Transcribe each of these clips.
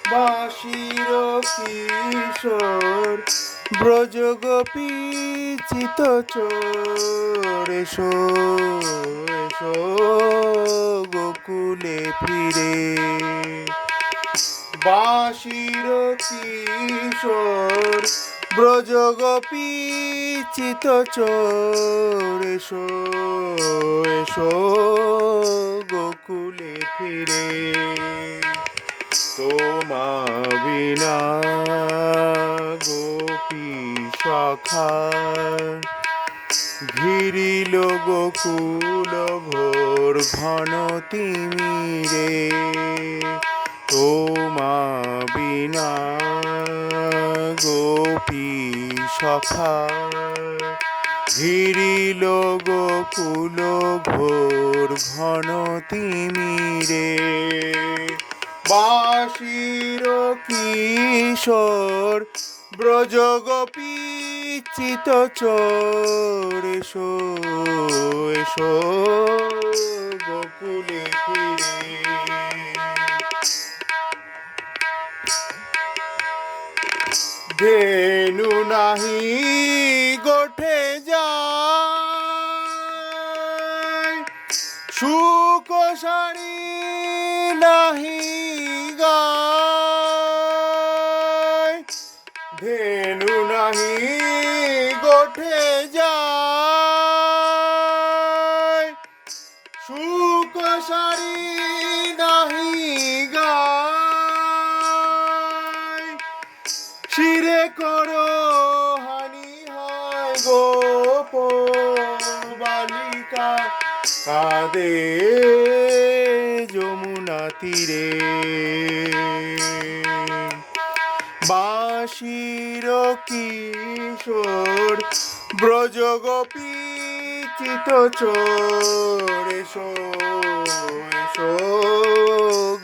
বাঁশির কিশোর ব্রজ গোপী চিত চোর এসো এসো গোকুলে ফিরে বাঁশির কিশোর ব্রজ গোপী চিত চোর এসো এসো গোকুলে ফিরে তোমা বিনা গোপী সখা ঘিরিল গোকুল ঘোর ঘন তিমিরে তোমা বিনা গোপী সখা ঘিরিল গোকুল ঘোর ঘন তিমিরে বাঁশির কিশোর ব্রজ গোপী চিত চোর এসো এসো গোকুলে ফিরে ধেনু নাহি গোঠে যায় শুক শাড়ি নাহি গায় ধেনু নাহি গোঠে যায় শুক শাড়ি নাহি গায় শিরে করো হানি হয় গোপ বালিকা কাঁদে যমুনা তীরে বাঁশির কিশোর ব্রজ গোপী চিত চোর এসো এসো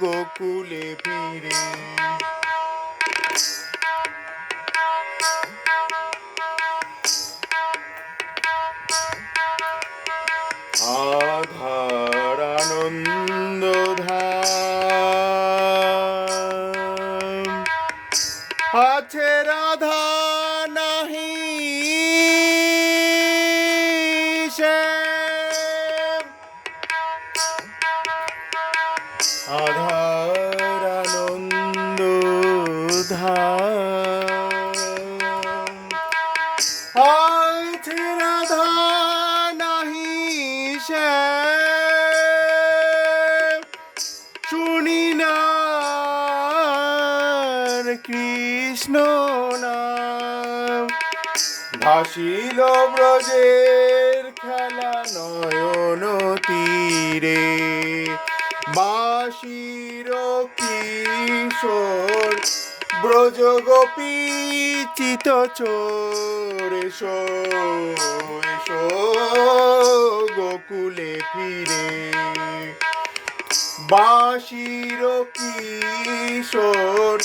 গোকুলে ফিরে আধার আনন্দ ধাম আছে রাধা নাহি শ্যাম আধার আনন্দ ধাম আছে রাধা শুনি না কৃষ্ণ নাম ভাসিল ব্রজের খেলা নয়ন তীরে বাঁশির কিশোর ব্রজ গোপী চিত চোর এসো এসো গোকুলে ফিরে বাঁশির কিশোর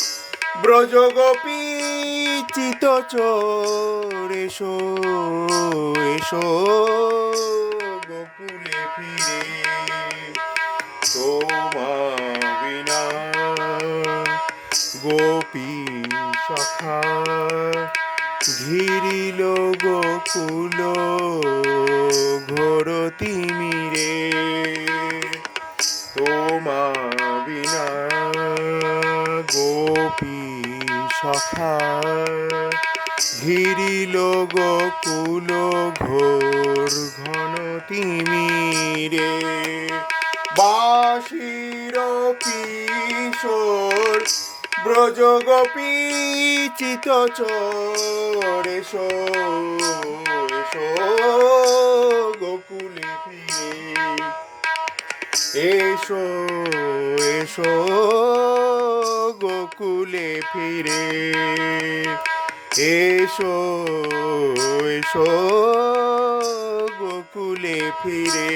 ব্রজ গোপী চিত চোর এসো এসো গোকুলে ফিরে তোমা বিনা গোপী সখা ঘিরিল গোকুল ঘোর তিমিরে তোমা বিনা গোপী সখা ঘিরিল গোকুল ঘোর ঘন তিমিরে বাঁশির কিশোর ব্রজ গোপী চিত চোর এসো এসো গোকুলে ফিরে এসো এসো গোকুলে ফিরে এসো এসো গোকুলে ফিরে